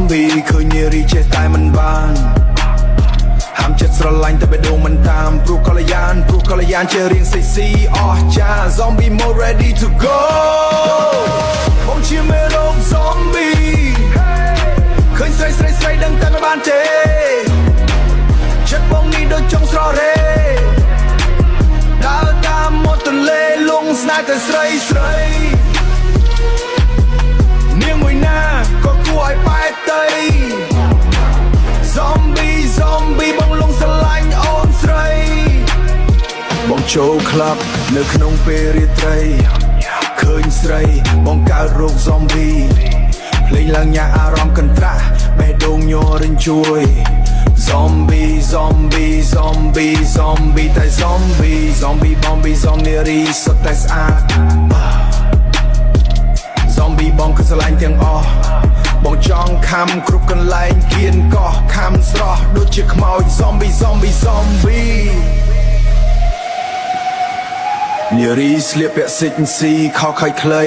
zombie ឃើញនារីចេះតែមិនបានហាមចិត្តស្រឡាញ់តែបេះដូងមិនតាមព្រោះកល្យានជារៀងស៊ីអស់ចា zombie more ready to go បងជាមេរោគ zombie ឃើញស្រីដឹងតែមិនបានទេចិត្តបងនេះដូចចង់ស្ររេដើរតាមមាត់ទន្លេលងស្នេហ៍តែស្រីនាងមួយណាក៏គួរឲ្យបែកតី zombie បងលងស្រឡាញ់អូនស្រីបងចូលក្លាប់នៅក្នុងពេលរាត្រីឃើញស្រីបងកើតរោគ zombie ភ្លេងឡើងញ៉ាអារម្មណ៍កន្ត្រាស់បេះដូងញ័ររញ្ជួយ zombie តែ zombie បងនារីសុទ្ធតែស្អាត zombie បងគឺស្រឡាញ់ទាំងអស់បងចង់ខំគ្រប់កន្លែងគៀនកោះខំស្រស់ដូចជាខ្មោច zombie នារីស្លៀកពាក់សិចស៊ីខោខៃខ្លី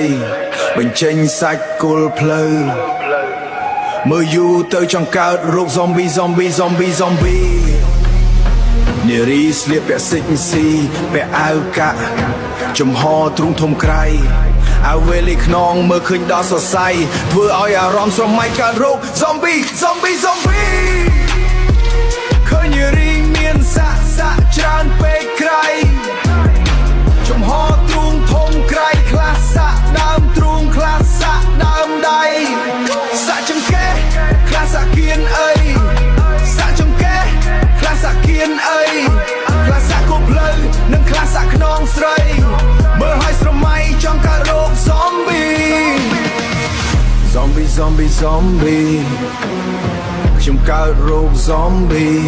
បញ្ចេញសាច់គល់ផ្លូវមើលយូរទៅចង្កើតរោគ zombie នារីស្លៀកពាក់សិចស៊ីពាក់អាវកាក់ចំហទ្រូងធំក្រៃអាវវេលីខ្នងមើលឃើញដល់សរសៃធ្វើឲ្យអារម្មណ៍ស្រមៃកើតរោគ zombie ឃើញនារីមានសាក់ច្រើនពេកក្រៃចំហទ្រូងធំក្រៃខ្លះសាក់ដើមទ្រូងខ្លះសាក់ដើមដៃសាក់ចង្កេះខ្លះសាក់គៀនអីសាក់ចង្កេះខ្លះសាក់គៀនអីខ្លះសាក់គប់ផ្លូវនិងខ្លះសាក់ខ្នងស្រីមើលឲ្យស្រមៃចង់កើតរោគ zombie ខ្ញុំកើតរោគ zombie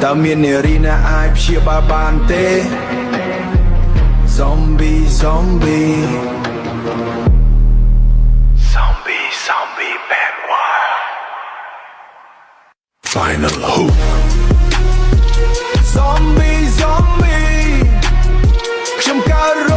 តើមាននារីណាអាចព្យាបាលបានទេ zombie bad wild final hook zombie ខ្ញុំកើតរោ